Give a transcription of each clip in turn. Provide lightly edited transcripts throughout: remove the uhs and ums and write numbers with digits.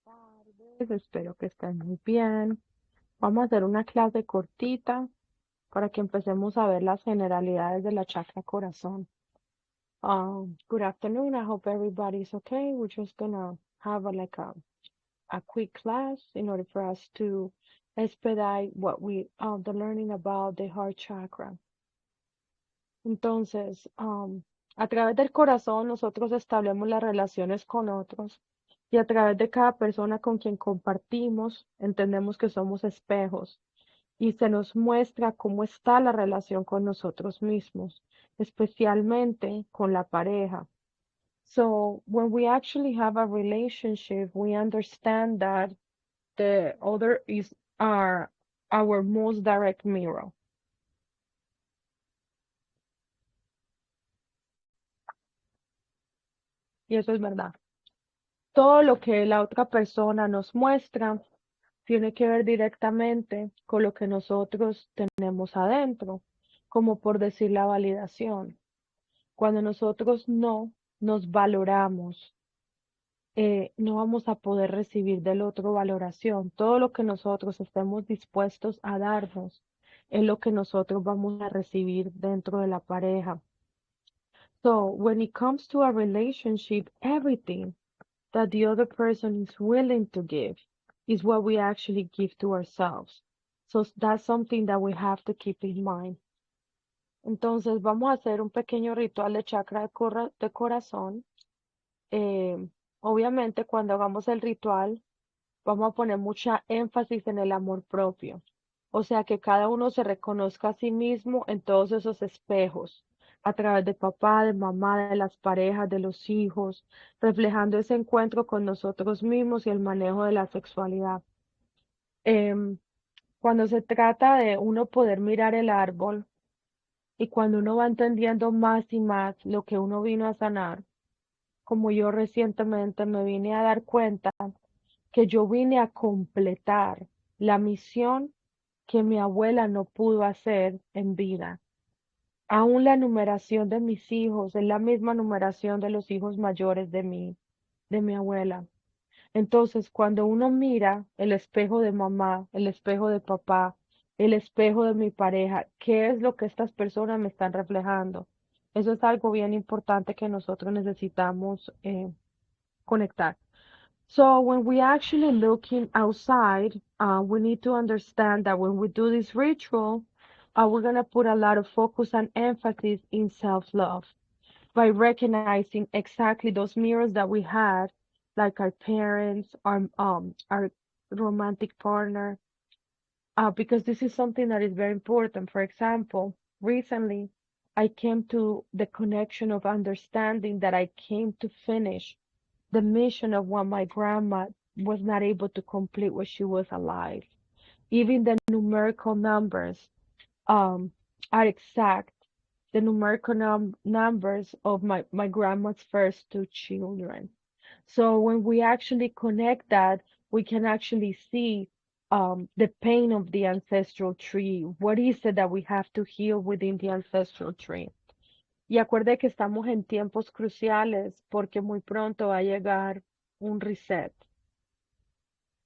tardes, espero que estén muy bien. Vamos a hacer una clase cortita para que empecemos a ver las generalidades de la chakra corazón. Good afternoon. I hope everybody's okay. We're just gonna have a quick class in order for us to expedite what the learning about the heart chakra. Entonces, a través del corazón nosotros establecemos las relaciones con otros y a través de cada persona con quien compartimos, entendemos que somos espejos y se nos muestra cómo está la relación con nosotros mismos, especialmente con la pareja. So, when we actually have a relationship, we understand that the other is our most direct mirror. Y eso es verdad. Todo lo que la otra persona nos muestra tiene que ver directamente con lo que nosotros tenemos adentro, como por decir la validación. Cuando nosotros no nos valoramos, no vamos a poder recibir del otro valoración. Todo lo que nosotros estemos dispuestos a darnos es lo que nosotros vamos a recibir dentro de la pareja. So, when it comes to a relationship, everything that the other person is willing to give is what we actually give to ourselves. So that's something that we have to keep in mind. Entonces vamos a hacer un pequeño ritual de chakra de corazón. Eh, Obviamente cuando hagamos el ritual vamos a poner mucha énfasis en el amor propio. O sea, que cada uno se reconozca a sí mismo en todos esos espejos, a través de papá, de mamá, de las parejas, de los hijos, reflejando ese encuentro con nosotros mismos y el manejo de la sexualidad. Em, Cuando se trata de uno poder mirar el árbol y cuando uno va entendiendo más y más lo que uno vino a sanar, como yo recientemente me vine a dar cuenta que yo vine a completar la misión que mi abuela no pudo hacer en vida. Aún la numeración de mis hijos es la misma numeración de los hijos mayores de mi abuela. Entonces, cuando uno mira el espejo de mamá, el espejo de papá, el espejo de mi pareja, ¿qué es lo que estas personas me están reflejando? Eso es algo bien importante que nosotros necesitamos conectar. So when we actually looking outside, we need to understand that when we do this ritual, we're gonna put a lot of focus and emphasis in self-love by recognizing exactly those mirrors that we had, like our parents, our romantic partner, because this is something that is very important. For example, recently I came to the connection of understanding that I came to finish the mission of what my grandma was not able to complete when she was alive. Even the numerical numbers um, are exact. The numerical numbers of my grandma's first two children. So when we actually connect that, we can actually see the pain of the ancestral tree. What is it that we have to heal within the ancestral tree? Y acuerde que estamos en tiempos cruciales porque muy pronto va a llegar un reset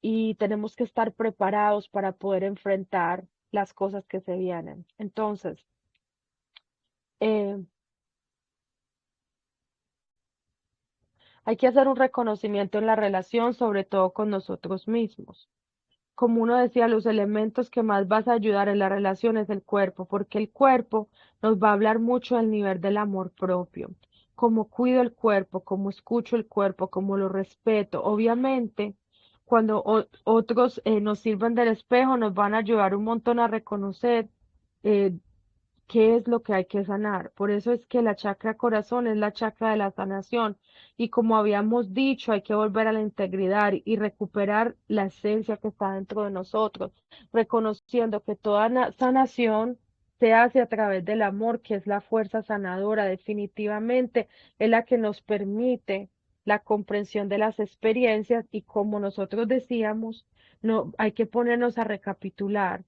y tenemos que estar preparados para poder enfrentar las cosas que se vienen. Entonces, eh, hay que hacer un reconocimiento en la relación, sobre todo con nosotros mismos. Como uno decía, los elementos que más vas a ayudar en la relación es el cuerpo, porque el cuerpo nos va a hablar mucho del nivel del amor propio, cómo cuido el cuerpo, cómo escucho el cuerpo, cómo lo respeto. Obviamente, cuando otros nos sirven del espejo, nos van a ayudar un montón a reconocer eh, qué es lo que hay que sanar. Por eso es que la chakra corazón es la chakra de la sanación. Y como habíamos dicho, hay que volver a la integridad y recuperar la esencia que está dentro de nosotros, reconociendo que toda sanación se hace a través del amor, que es la fuerza sanadora, definitivamente es la que nos permite la comprensión de las experiencias y como nosotros decíamos, no hay que ponernos a recapitular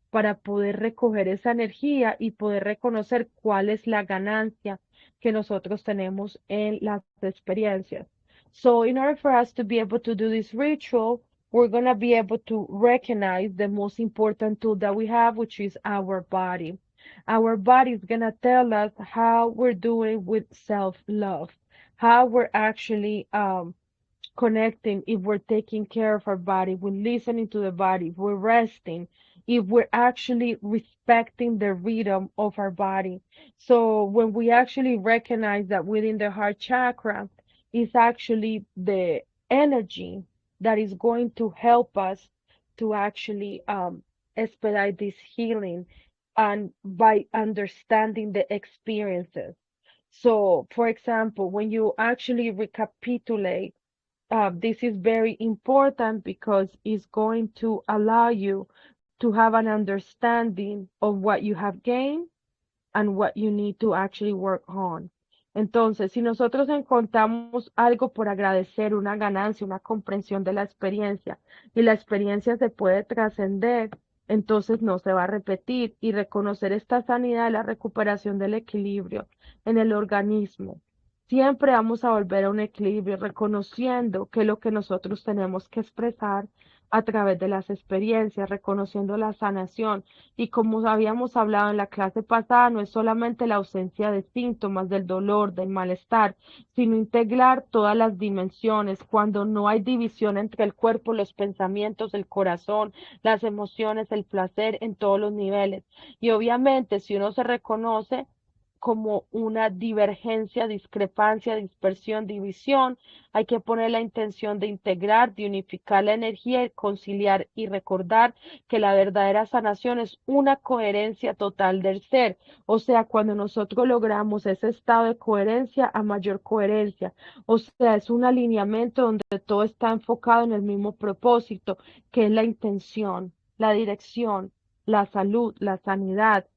para poder recoger esa energía y poder reconocer cuál es la ganancia que nosotros tenemos en las experiencias. So in order for us to be able to do this ritual, we're going to be able to recognize the most important tool that we have, which is our body. Our body is going to tell us how we're doing with self-love, how we're actually connecting, if we're taking care of our body, we're listening to the body, if we're resting, if we're actually respecting the rhythm of our body. So when we actually recognize that within the heart chakra is actually the energy that is going to help us to actually expedite this healing and by understanding the experiences. So, for example, when you actually recapitulate, this is very important because it's going to allow you to have an understanding of what you have gained and what you need to actually work on. Entonces, si nosotros encontramos algo por agradecer, una ganancia, una comprensión de la experiencia, y la experiencia se puede trascender, entonces no se va a repetir y reconocer esta sanidad, la recuperación del equilibrio en el organismo. Siempre vamos a volver a un equilibrio, reconociendo que lo que nosotros tenemos que expresar a través de las experiencias, reconociendo la sanación. Y como habíamos hablado en la clase pasada, no es solamente la ausencia de síntomas del dolor, del malestar, sino integrar todas las dimensiones, cuando no hay división entre el cuerpo, los pensamientos, el corazón, las emociones, el placer en todos los niveles. Y obviamente, si uno se reconoce como una divergencia, discrepancia, dispersión, división, hay que poner la intención de integrar, de unificar la energía, conciliar y recordar que la verdadera sanación es una coherencia total del ser. O sea, cuando nosotros logramos ese estado de coherencia a mayor coherencia, o sea, es un alineamiento donde todo está enfocado en el mismo propósito, que es la intención, la dirección, la salud, la sanidad.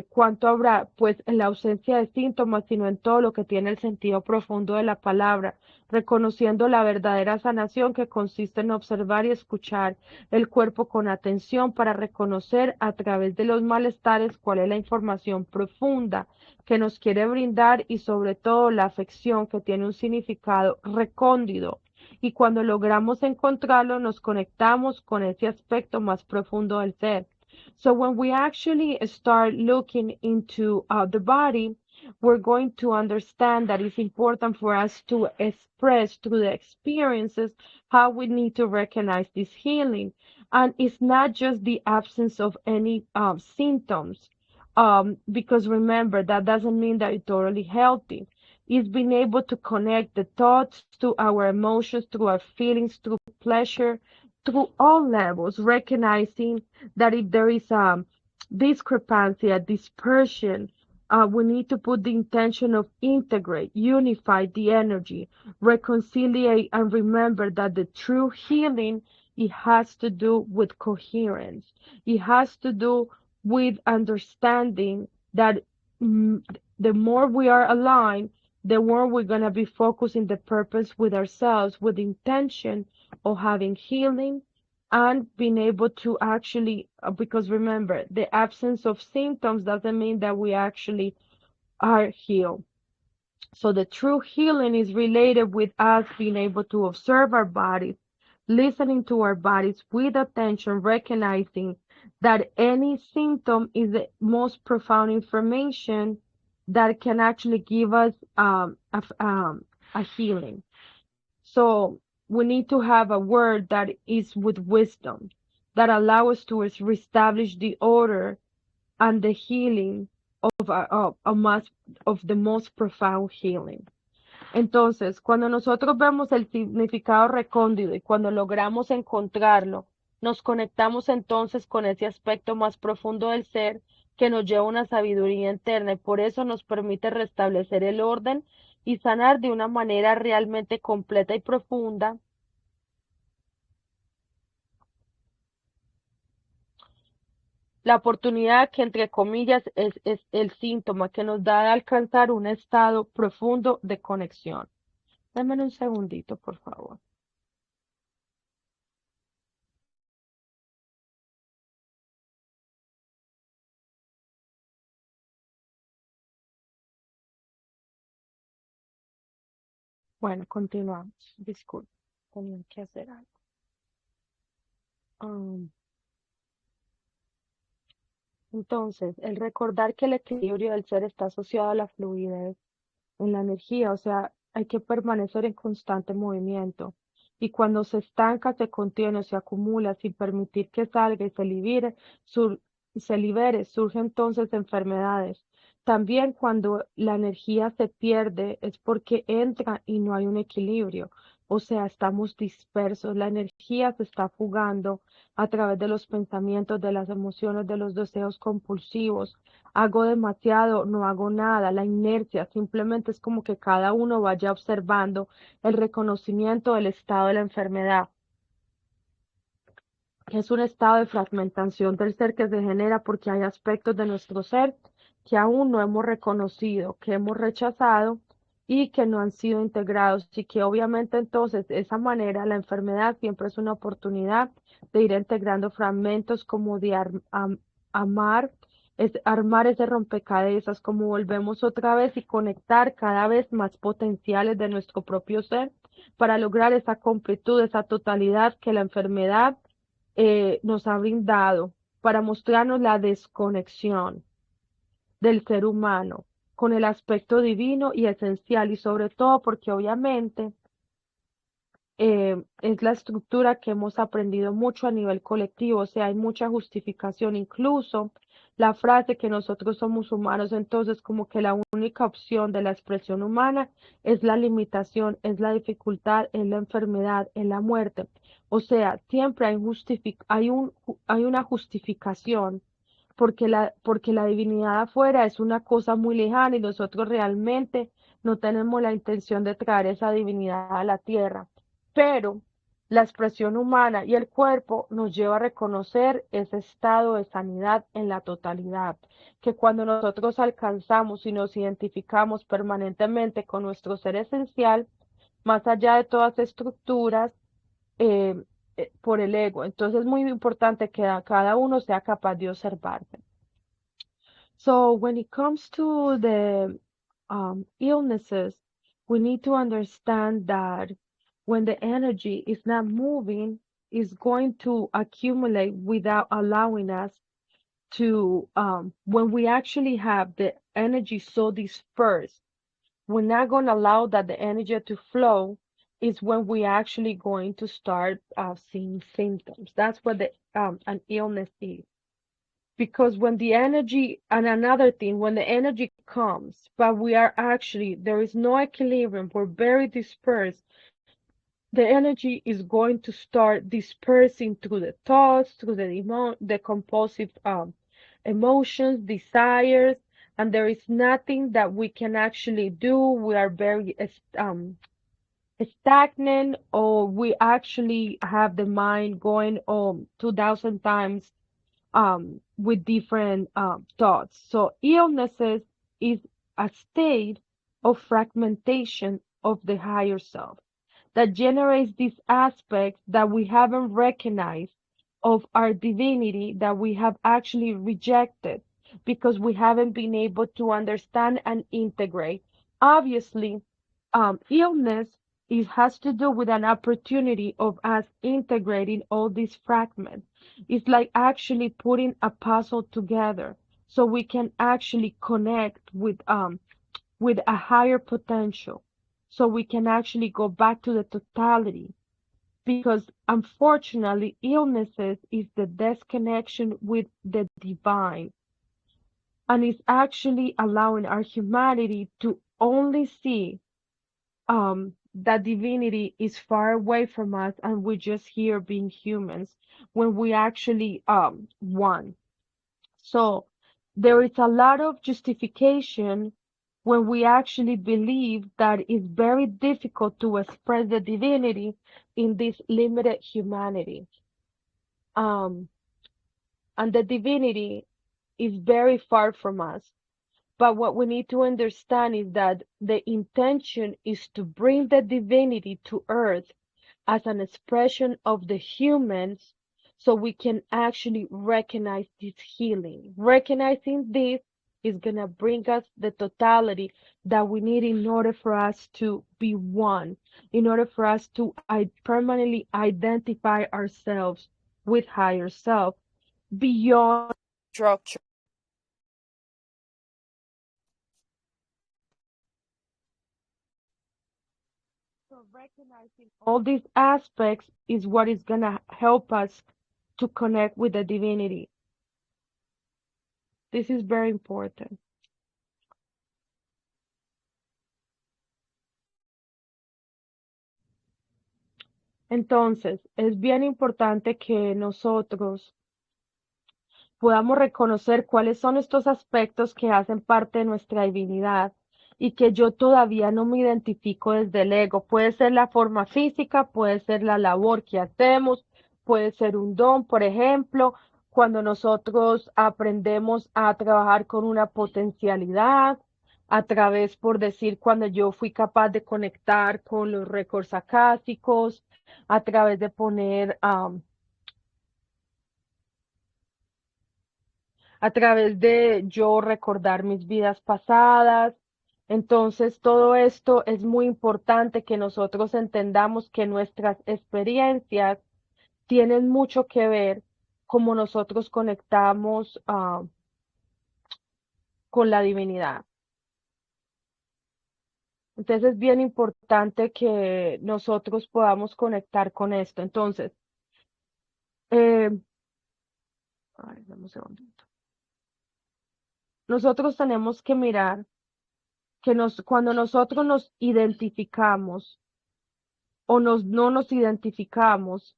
¿Cuánto habrá? Pues en la ausencia de síntomas, sino en todo lo que tiene el sentido profundo de la palabra, reconociendo la verdadera sanación que consiste en observar y escuchar el cuerpo con atención para reconocer a través de los malestares cuál es la información profunda que nos quiere brindar y sobre todo la afección que tiene un significado recóndito. Y cuando logramos encontrarlo, nos conectamos con ese aspecto más profundo del ser. So when we actually start looking into the body, we're going to understand that it's important for us to express through the experiences how we need to recognize this healing. And it's not just the absence of any symptoms, because remember, that doesn't mean that you're totally healthy. It's being able to connect the thoughts to our emotions, through our feelings, through pleasure, through all levels, recognizing that if there is a discrepancy, a dispersion, we need to put the intention of integrate, unify the energy, reconciliate, and remember that the true healing, it has to do with coherence. It has to do with understanding that mm, the more we are aligned, the more we're going to be focusing the purpose with ourselves, with intention of having healing and being able to actually, because remember, the absence of symptoms doesn't mean that we actually are healed. So the true healing is related with us being able to observe our bodies, listening to our bodies with attention, recognizing that any symptom is the most profound information that can actually give us a healing. So we need to have a word that is with wisdom, that allow us to reestablish the order and the healing of the most profound healing. Entonces, cuando nosotros vemos el significado recóndito y cuando logramos encontrarlo, nos conectamos entonces con ese aspecto más profundo del ser que nos lleva a una sabiduría interna y por eso nos permite restablecer el orden y sanar de una manera realmente completa y profunda la oportunidad que, entre comillas, es el síntoma que nos da de alcanzar un estado profundo de conexión. Dame un segundito, por favor. Bueno, continuamos. Disculpe, tenía que hacer algo. Um, entonces, el recordar que el equilibrio del ser está asociado a la fluidez en la energía, o sea, hay que permanecer en constante movimiento. Y cuando se estanca, se contiene o se acumula sin permitir que salga y sur- se libere, surgen entonces enfermedades. También cuando la energía se pierde es porque entra y no hay un equilibrio, o sea, estamos dispersos, la energía se está fugando a través de los pensamientos, de las emociones, de los deseos compulsivos. Hago demasiado, no hago nada, la inercia, simplemente es como que cada uno vaya observando el reconocimiento del estado de la enfermedad, que es un estado de fragmentación del ser que se genera porque hay aspectos de nuestro ser que aún no hemos reconocido, que hemos rechazado y que no han sido integrados y que obviamente entonces de esa manera la enfermedad siempre es una oportunidad de ir integrando fragmentos como de amar, es armar ese rompecabezas, como volvemos otra vez y conectar cada vez más potenciales de nuestro propio ser para lograr esa completud, esa totalidad que la enfermedad nos ha brindado para mostrarnos la desconexión del ser humano con el aspecto divino y esencial y sobre todo porque obviamente es la estructura que hemos aprendido mucho a nivel colectivo, o sea, hay mucha justificación, incluso la frase que nosotros somos humanos, entonces como que la única opción de la expresión humana es la limitación, es la dificultad, es la enfermedad, es la muerte. O sea, siempre hay una justificación porque la divinidad afuera es una cosa muy lejana y nosotros realmente no tenemos la intención de traer esa divinidad a la tierra. Pero la expresión humana y el cuerpo nos lleva a reconocer ese estado de sanidad en la totalidad, que cuando nosotros alcanzamos y nos identificamos permanentemente con nuestro ser esencial, más allá de todas estructuras, eh, por el ego. Entonces es muy importante que cada uno sea capaz de observarse. So when it comes to the illnesses, we need to understand that when the energy is not moving, it's going to accumulate without allowing us to, when we actually have the energy so dispersed, we're not going to allow that the energy to flow is when we actually going to start seeing symptoms. That's what an illness is. Because when the energy, and another thing, when the energy comes, but we are actually, there is no equilibrium, we're very dispersed, the energy is going to start dispersing through the thoughts, through the compulsive emotions, desires, and there is nothing that we can actually do. We are very stagnant, or we actually have the mind going 2,000 times with different thoughts. So illnesses is a state of fragmentation of the higher self that generates these aspects that we haven't recognized of our divinity that we have actually rejected because we haven't been able to understand and integrate. Obviously, illness has to do with an opportunity of us integrating all these fragments. It's like actually putting a puzzle together so we can actually connect with a higher potential, so we can actually go back to the totality. Because unfortunately, illnesses is the disconnection with the divine, and it's actually allowing our humanity to only see that divinity is far away from us and we're just here being humans when we actually one. So there is a lot of justification when we actually believe that it's very difficult to express the divinity in this limited humanity. Um, and the divinity is very far from us. But what we need to understand is that the intention is to bring the divinity to earth as an expression of the humans so we can actually recognize this healing. Recognizing this is going to bring us the totality that we need in order for us to be one, in order for us to permanently identify ourselves with higher self beyond structure. So recognizing all these aspects is what is going to help us to connect with the divinity. This is very important. Entonces, es bien importante que nosotros podamos reconocer cuáles son estos aspectos que hacen parte de nuestra divinidad y que yo todavía no me identifico desde el ego. Puede ser la forma física, puede ser la labor que hacemos, puede ser un don, por ejemplo, cuando nosotros aprendemos a trabajar con una potencialidad, a través, por decir, cuando yo fui capaz de conectar con los récords acásicos, a través de poner a través de yo recordar mis vidas pasadas. Entonces, todo esto es muy importante que nosotros entendamos que nuestras experiencias tienen mucho que ver cómo nosotros conectamos con la divinidad. Entonces, es bien importante que nosotros podamos conectar con esto. Entonces, eh, ay, dame un segundito. Nosotros tenemos que mirar que cuando nosotros nos identificamos o no nos identificamos,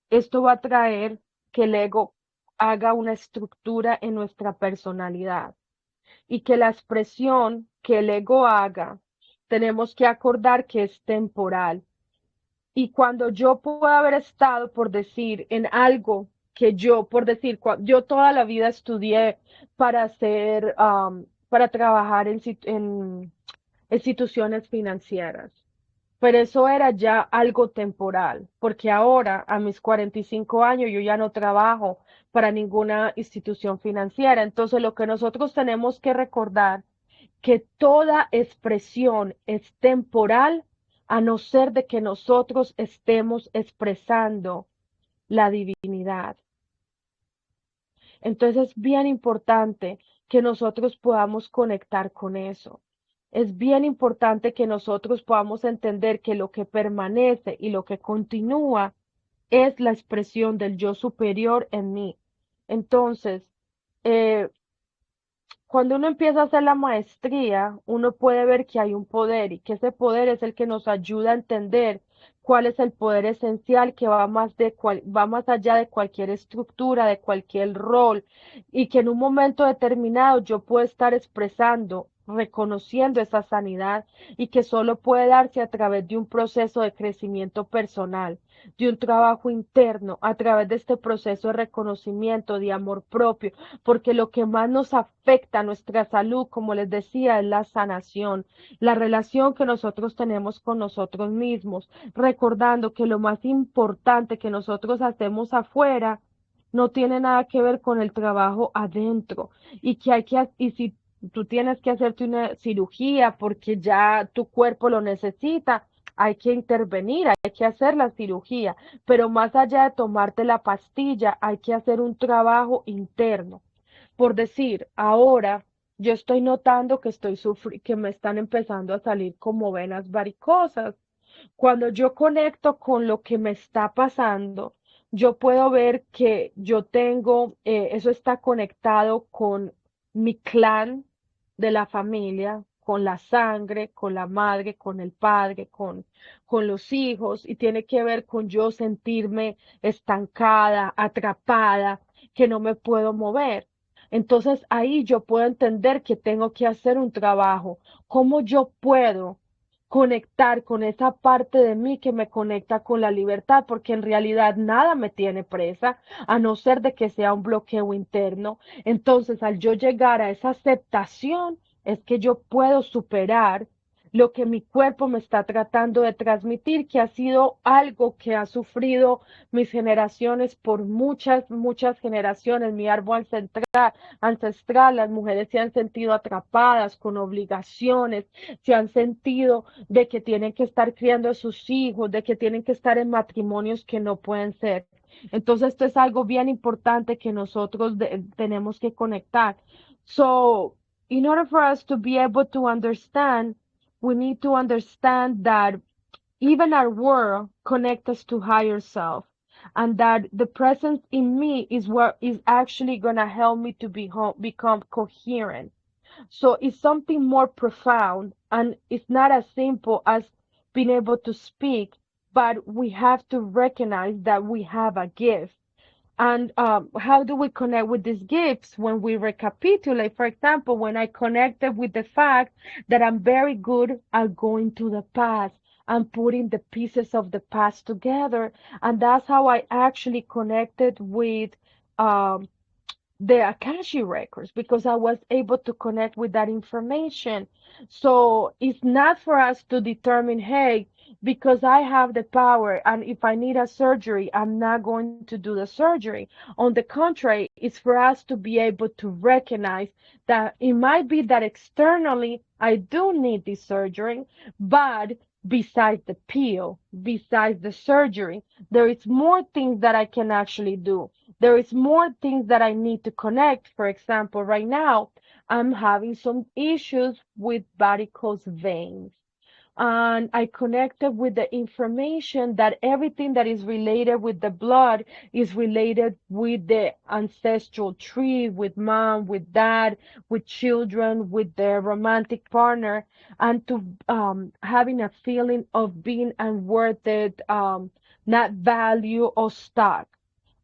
esto va a traer que el ego haga una estructura en nuestra personalidad y que la expresión que el ego haga, tenemos que acordar que es temporal. Y cuando yo puedo haber estado, por decir, en algo que yo, por decir, yo toda la vida estudié para hacer, para trabajar en instituciones financieras. Pero eso era ya algo temporal, porque ahora, a mis 45 años, yo ya no trabajo para ninguna institución financiera. Entonces, lo que nosotros tenemos que recordar que toda expresión es temporal, a no ser de que nosotros estemos expresando la divinidad. Entonces, es bien importante que nosotros podamos conectar con eso. Es bien importante que nosotros podamos entender que lo que permanece y lo que continúa es la expresión del yo superior en mí. Entonces, eh, cuando uno empieza a hacer la maestría, uno puede ver que hay un poder y que ese poder es el que nos ayuda a entender cuál es el poder esencial que va va más allá de cualquier estructura, de cualquier rol, y que en un momento determinado yo puedo estar expresando, reconociendo esa sanidad y que solo puede darse a través de un proceso de crecimiento personal, de un trabajo interno, a través de este proceso de reconocimiento, de amor propio, porque lo que más nos afecta a nuestra salud, como les decía, es la sanación, la relación que nosotros tenemos con nosotros mismos, recordando que lo más importante que nosotros hacemos afuera no tiene nada que ver con el trabajo adentro y que y si tú tienes que hacerte una cirugía porque ya tu cuerpo lo necesita, hay que intervenir, hay que hacer la cirugía, pero más allá de tomarte la pastilla, hay que hacer un trabajo interno. Por decir, ahora yo estoy notando que que me están empezando a salir como venas varicosas. Cuando yo conecto con lo que me está pasando, yo puedo ver que yo tengo, eso está conectado con mi clan de la familia, con la sangre, con la madre, con el padre, con los hijos, y tiene que ver con yo sentirme estancada, atrapada, que no me puedo mover. Entonces ahí yo puedo entender que tengo que hacer un trabajo. ¿Cómo yo puedo conectar con esa parte de mí que me conecta con la libertad? Porque en realidad nada me tiene presa, a no ser de que sea un bloqueo interno. Entonces, al yo llegar a esa aceptación, es que yo puedo superar lo que mi cuerpo me está tratando de transmitir, que ha sido algo que ha sufrido mis generaciones por muchas, muchas generaciones, mi árbol ancestral, las mujeres se han sentido atrapadas con obligaciones, se han sentido de que tienen que estar criando a sus hijos, de que tienen que estar en matrimonios que no pueden ser. Entonces, esto es algo bien importante que nosotros tenemos que conectar. So, in order for us to be able to understand, we need to understand that even our world connects us to higher self, and that the presence in me is what is actually going to help me to become coherent. So it's something more profound, and it's not as simple as being able to speak, but we have to recognize that we have a gift. And how do we connect with these gifts? When we recapitulate, for example, when I connected with the fact that I'm very good at going to the past and putting the pieces of the past together. And that's how I actually connected with um, the Akashi records, because I was able to connect with that information. So it's not for us to determine, hey, because I have the power and if I need a surgery, I'm not going to do the surgery. On the contrary, it's for us to be able to recognize that it might be that externally I do need this surgery, but besides the pill, besides the surgery, there is more things that I can actually do. There is more things that I need to connect. For example, right now, I'm having some issues with varicose veins. And I connected with the information that everything that is related with the blood is related with the ancestral tree, with mom, with dad, with children, with their romantic partner, and to having a feeling of being unworthy, not value or stuck.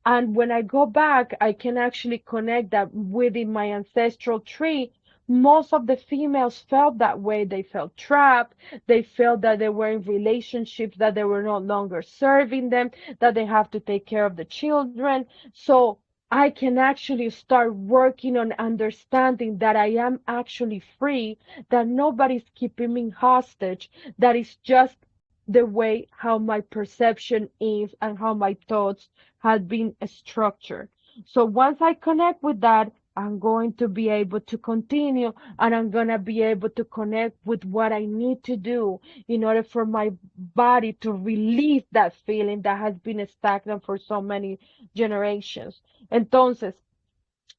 And when I go back, I can actually connect that within my ancestral tree. Most of the females felt that way. They felt trapped. They felt that they were in relationships that they were no longer serving them, that they have to take care of the children. So I can actually start working on understanding that I am actually free, that nobody's keeping me hostage, that it's just the way how my perception is and how my thoughts had been structured. So once I connect with that, I'm going to be able to continue, and I'm going to be able to connect with what I need to do in order for my body to release that feeling that has been stagnant for so many generations. Entonces,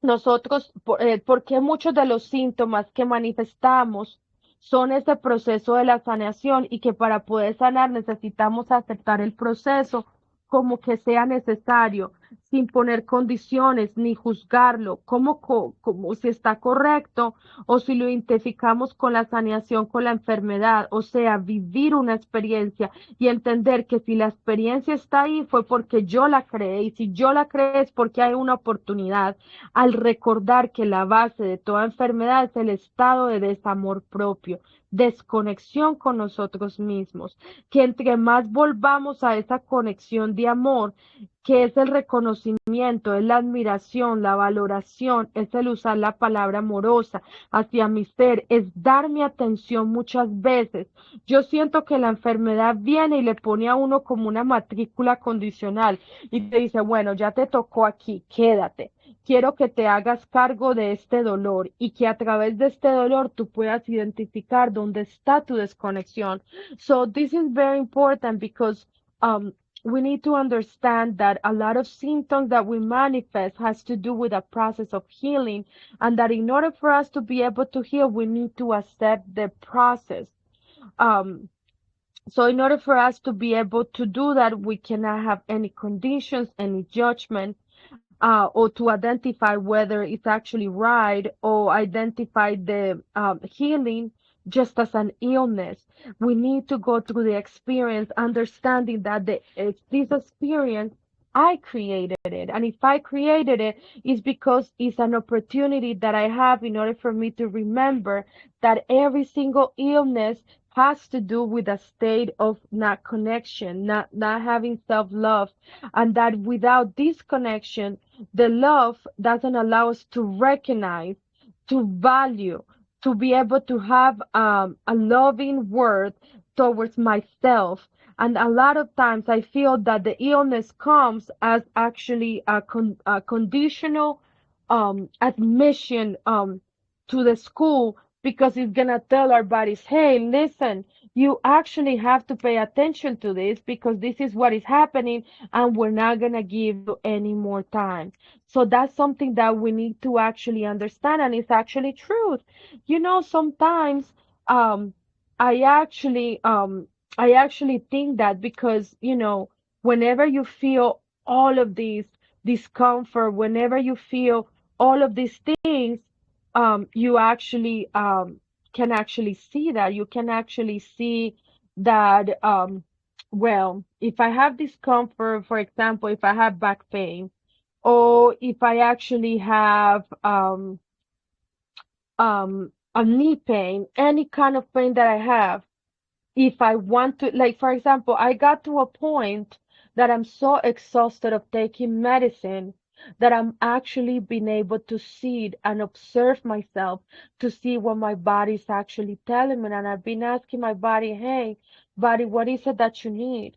nosotros, ¿por qué muchos de los síntomas que manifestamos son ese proceso de la sanación, y que para poder sanar necesitamos aceptar el proceso como que sea necesario, sin poner condiciones ni juzgarlo, como si está correcto o si lo identificamos con la sanación, con la enfermedad? O sea, vivir una experiencia y entender que si la experiencia está ahí fue porque yo la creé, y si yo la creé es porque hay una oportunidad, al recordar que la base de toda enfermedad es el estado de desamor propio, desconexión con nosotros mismos, que entre más volvamos a esa conexión de amor, que es el reconocimiento, es la admiración, la valoración, es el usar la palabra amorosa hacia mi ser, es dar mi atención muchas veces. Yo siento que la enfermedad viene y le pone a uno como una matrícula condicional y te dice, bueno, ya te tocó aquí, quédate. Quiero que te hagas cargo de este dolor, y que a través de este dolor tú puedas identificar dónde está tu desconexión. So this is very important because we need to understand that a lot of symptoms that we manifest has to do with a process of healing, and that in order for us to be able to heal, we need to accept the process. Um, so in order for us to be able to do that, we cannot have any conditions, any judgment, or to identify whether it's actually right, or identify the healing just as an illness. We need to go through the experience, understanding that this experience, I created it. And if I created it, it's because it's an opportunity that I have in order for me to remember that every single illness has to do with a state of not connection, not having self-love, and that without this connection, the love doesn't allow us to recognize, to value, to be able to have a loving word towards myself. And a lot of times I feel that the illness comes as actually a conditional admission to the school, because it's going to tell our bodies, hey, listen, you actually have to pay attention to this because this is what is happening, and we're not going to give you any more time. So that's something that we need to actually understand, and it's actually truth. Sometimes um I actually um I actually think that, because whenever you feel all of these discomfort, whenever you feel all of these things, you actually can actually see that. You can actually see that, well, if I have discomfort, for example, if I have back pain, or if I actually have a knee pain, any kind of pain that I have, if I want to, like, for example, I got to a point that I'm so exhausted of taking medicine that I'm actually being able to see it and observe myself to see what my body is actually telling me. And I've been asking my body, hey, body, what is it that you need?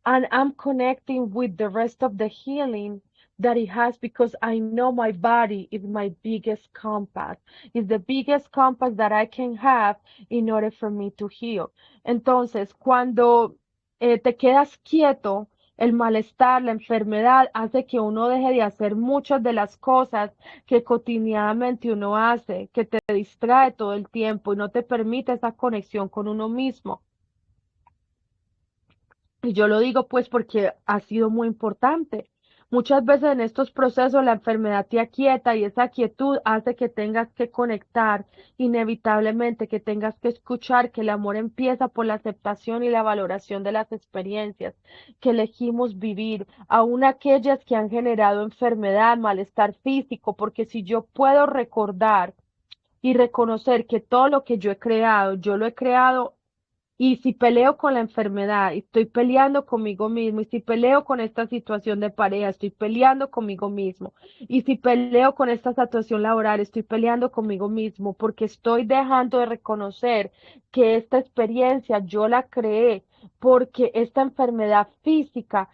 And I'm connecting with the rest of the healing that it has, because I know my body is my biggest compass. It's the biggest compass that I can have in order for me to heal. Entonces, cuando te quedas quieto, el malestar, la enfermedad hace que uno deje de hacer muchas de las cosas que cotidianamente uno hace, que te distrae todo el tiempo y no te permite esa conexión con uno mismo. Y yo lo digo pues porque ha sido muy importante. Muchas veces en estos procesos la enfermedad te aquieta, y esa quietud hace que tengas que conectar inevitablemente, que tengas que escuchar que el amor empieza por la aceptación y la valoración de las experiencias que elegimos vivir, aun aquellas que han generado enfermedad, malestar físico, porque si yo puedo recordar y reconocer que todo lo que yo he creado, yo lo he creado. Y si peleo con la enfermedad, estoy peleando conmigo mismo. Y si peleo con esta situación de pareja, estoy peleando conmigo mismo. Y si peleo con esta situación laboral, estoy peleando conmigo mismo, porque estoy dejando de reconocer que esta experiencia yo la creé, porque esta enfermedad física,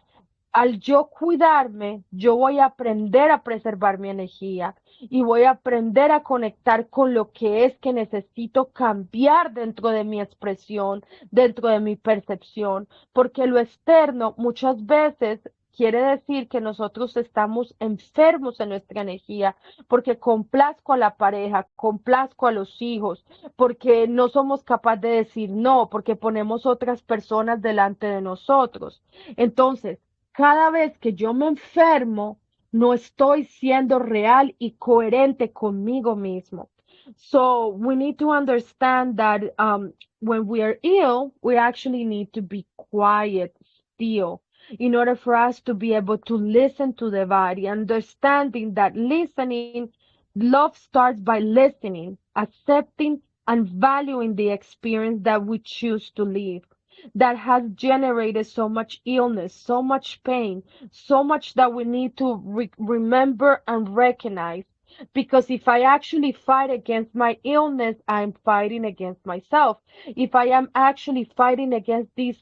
al yo cuidarme, yo voy a aprender a preservar mi energía y voy a aprender a conectar con lo que es que necesito cambiar dentro de mi expresión, dentro de mi percepción, porque lo externo muchas veces quiere decir que nosotros estamos enfermos en nuestra energía, porque complazco a la pareja, complazco a los hijos, porque no somos capaces de decir no, porque ponemos otras personas delante de nosotros. Entonces, cada vez que yo me enfermo, no estoy siendo real y coherente conmigo mismo. So we need to understand that when we are ill, we actually need to be quiet, still, in order for us to be able to listen to the body, understanding that listening, love starts by listening, accepting and valuing the experience that we choose to live, that has generated so much illness, so much pain, so much that we need to remember and recognize. Because if I actually fight against my illness, I'm fighting against myself. If I am actually fighting against this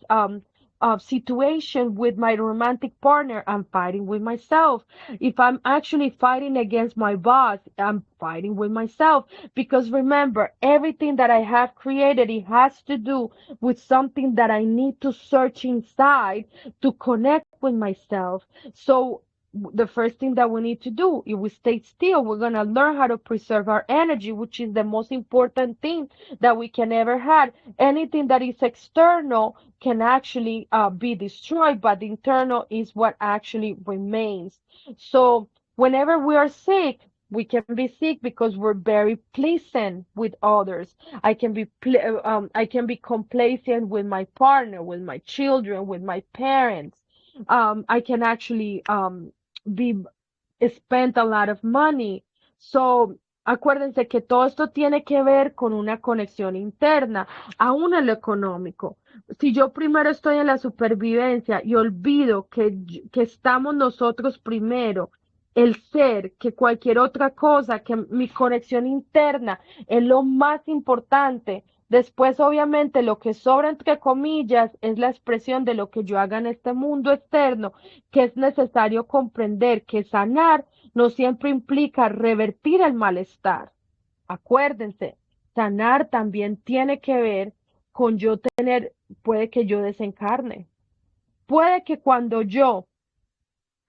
situation with my romantic partner, I'm fighting with myself. If I'm actually fighting against my boss, I'm fighting with myself. Because remember, everything that I have created, it has to do with something that I need to search inside to connect with myself. So the first thing that we need to do, if we stay still, we're going to learn how to preserve our energy, which is the most important thing that we can ever have. Anything that is external can actually be destroyed, but the internal is what actually remains. So whenever we are sick, we can be sick because we're very pleasant with others. I can be complacent with my partner, with my children, with my parents. I can actually be spent a lot of money. So, acuérdense que todo esto tiene que ver con una conexión interna, aún en lo económico. Si yo primero estoy en la supervivencia y olvido que estamos nosotros primero el ser, que cualquier otra cosa, que mi conexión interna es lo más importante. Después, obviamente, lo que sobra, entre comillas, es la expresión de lo que yo haga en este mundo externo, que es necesario comprender que sanar no siempre implica revertir el malestar. Acuérdense, sanar también tiene que ver con yo tener, puede que yo desencarne, puede que cuando yo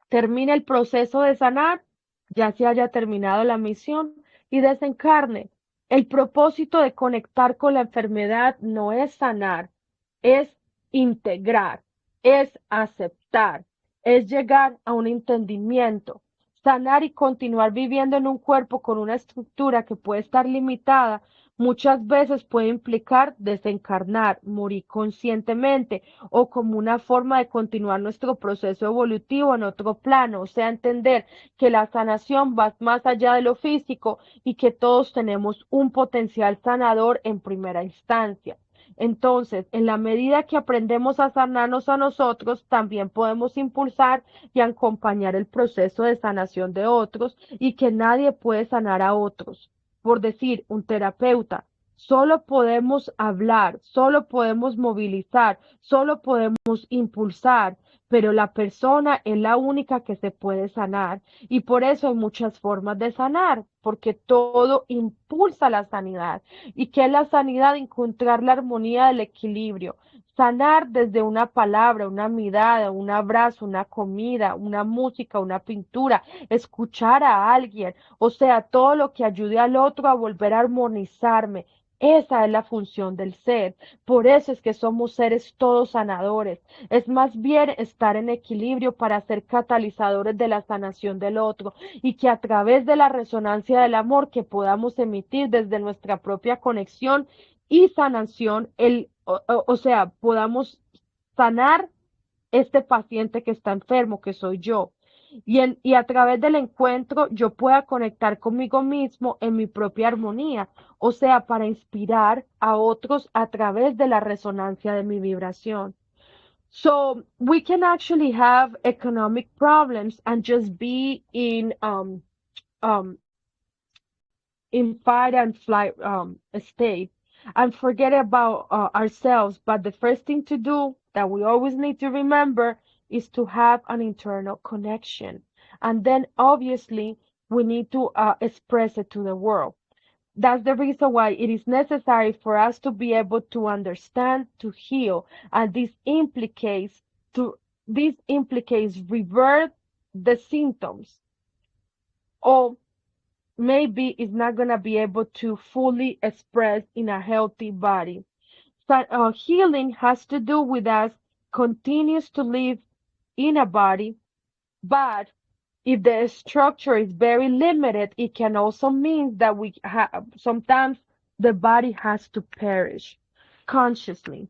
termine el proceso de sanar, ya se haya terminado la misión y desencarne. El propósito de conectar con la enfermedad no es sanar, es integrar, es aceptar, es llegar a un entendimiento. Sanar y continuar viviendo en un cuerpo con una estructura que puede estar limitada, muchas veces puede implicar desencarnar, morir conscientemente o como una forma de continuar nuestro proceso evolutivo en otro plano, o sea, entender que la sanación va más allá de lo físico y que todos tenemos un potencial sanador en primera instancia. Entonces, en la medida que aprendemos a sanarnos a nosotros, también podemos impulsar y acompañar el proceso de sanación de otros y que nadie puede sanar a otros. Por decir, un terapeuta, solo podemos hablar, solo podemos movilizar, solo podemos impulsar, pero la persona es la única que se puede sanar. Y por eso hay muchas formas de sanar, porque todo impulsa la sanidad. ¿Y qué es la sanidad? Encontrar la armonía del equilibrio. Sanar desde una palabra, una mirada, un abrazo, una comida, una música, una pintura, escuchar a alguien, o sea, todo lo que ayude al otro a volver a armonizarme. Esa es la función del ser. Por eso es que somos seres todos sanadores. Es más bien estar en equilibrio para ser catalizadores de la sanación del otro y que a través de la resonancia del amor que podamos emitir desde nuestra propia conexión y sanación, o sea, podamos sanar este paciente que está enfermo, que soy yo. Y a través del encuentro yo pueda conectar conmigo mismo en mi propia armonía, o sea, para inspirar a otros a través de la resonancia de mi vibración. So we can actually have economic problems and just be um, in fight and flight state and forget about ourselves. But the first thing to do that we always need to remember is to have an internal connection. And then obviously we need to express it to the world. That's the reason why it is necessary for us to be able to understand, to heal, and to this implicates revert the symptoms, or maybe it's not going to be able to fully express in a healthy body. So, healing has to do with us continues to live in a body, but if the structure is very limited, it can also mean that we have sometimes the body has to perish consciously.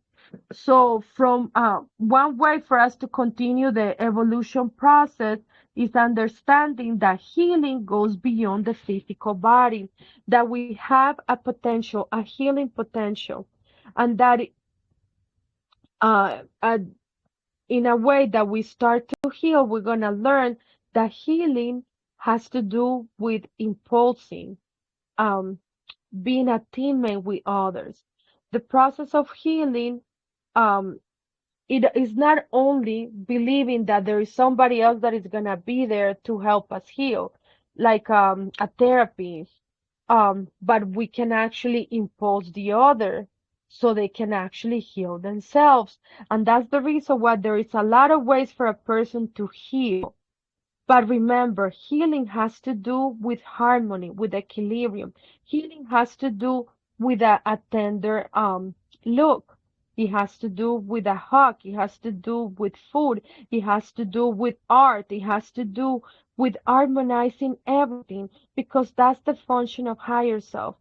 So, from one way for us to continue the evolution process is understanding that healing goes beyond the physical body, that we have a potential, a healing potential, and that uh, uh, in a way that we start to heal, we're going to learn that healing has to do with impulsing, um, being a teammate with others. The process of healing, um, it is not only believing that there is somebody else that is going to be there to help us heal, like a therapist, but we can actually impulse the other so they can actually heal themselves. And that's the reason why there is a lot of ways for a person to heal. But remember, healing has to do with harmony, with equilibrium. Healing has to do with a tender look. It has to do with a hug. It has to do with food. It has to do with art. It has to do with harmonizing everything because that's the function of higher self.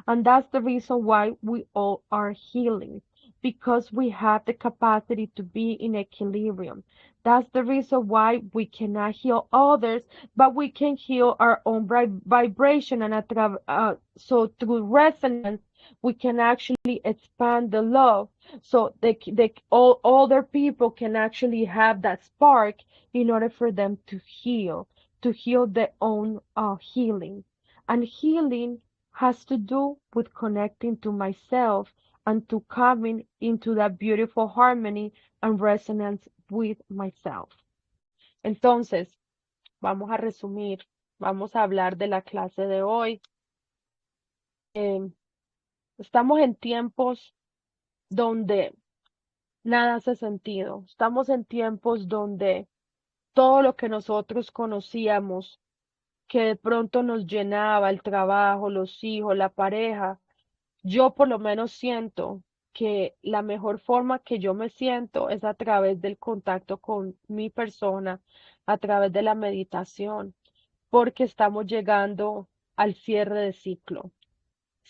And that's the reason why we all are healing because we have the capacity to be in equilibrium. That's the reason why we cannot heal others, but we can heal our own vibration. And so through resonance, we can actually expand the love. So all other people can actually have that spark in order for them to heal. to heal their own healing. And healing has to do with connecting to myself and to coming into that beautiful harmony and resonance with myself. Entonces, vamos a resumir, vamos a hablar de la clase de hoy. Em, Estamos en tiempos donde nada hace sentido. Estamos en tiempos donde todo lo que nosotros conocíamos, que de pronto nos llenaba el trabajo, los hijos, la pareja, yo por lo menos siento que la mejor forma que yo me siento es a través del contacto con mi persona, a través de la meditación, porque estamos llegando al cierre de ciclo.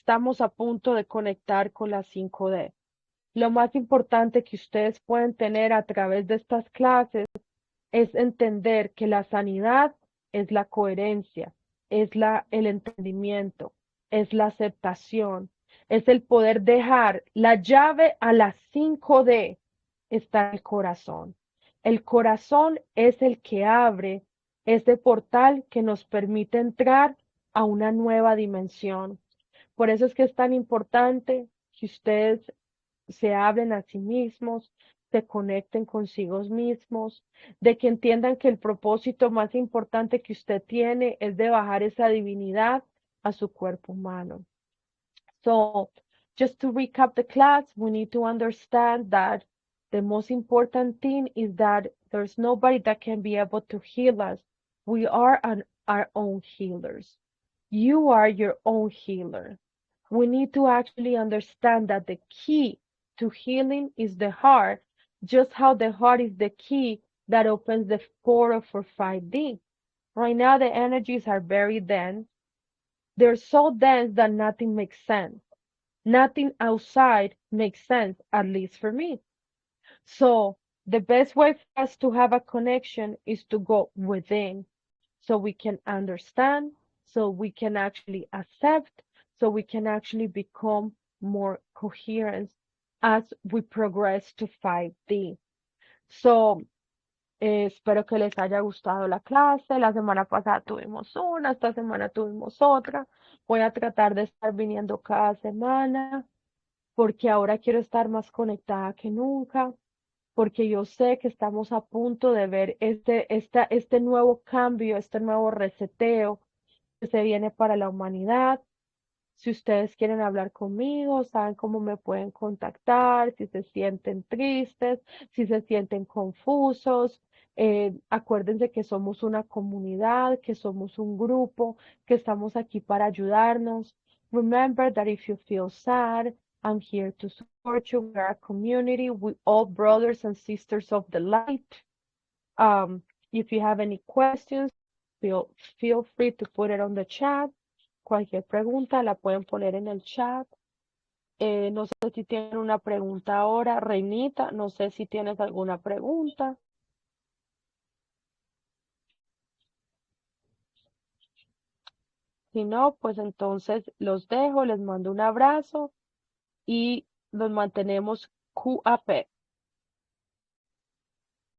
Estamos a punto de conectar con la 5D. Lo más importante que ustedes pueden tener a través de estas clases es entender que la sanidad es la coherencia, es el entendimiento, es la aceptación, es el poder dejar la llave a las 5D está en el corazón. El corazón es el que abre ese portal que nos permite entrar a una nueva dimensión. Por eso es que es tan importante que ustedes se hablen a sí mismos, se conecten consigo mismos, de que entiendan que el propósito más importante que usted tiene es de bajar esa divinidad a su cuerpo humano. So, just to recap the class, we need to understand that the most important thing is that there's nobody that can be able to heal us. We are our own healers. You are your own healer. We need to actually understand that the key to healing is the heart, just how the heart is the key that opens the portal for 5D. Right now, the energies are very dense. They're so dense that nothing makes sense. Nothing outside makes sense, at least for me. So, the best way for us to have a connection is to go within so we can understand, so we can actually accept, so we can actually become more coherent as we progress to 5D. So, espero que les haya gustado la clase. La semana pasada tuvimos una, esta semana tuvimos otra. Voy a tratar de estar viniendo cada semana porque ahora quiero estar más conectada que nunca, porque yo sé que estamos a punto de ver este nuevo cambio, este nuevo reseteo que se viene para la humanidad. Si ustedes quieren hablar conmigo, saben cómo me pueden contactar, si se sienten tristes, si se sienten confusos. Acuérdense que somos una comunidad, que somos un grupo, que estamos aquí para ayudarnos. Remember that if you feel sad, I'm here to support you. We are a community. We all brothers and sisters of the light. Um, if you have any questions, feel free to put it on the chat. Cualquier pregunta la pueden poner en el chat. No sé si tienen una pregunta ahora, Reinita, no sé si tienes alguna pregunta. Si no, pues entonces los dejo, les mando un abrazo y nos mantenemos QAP.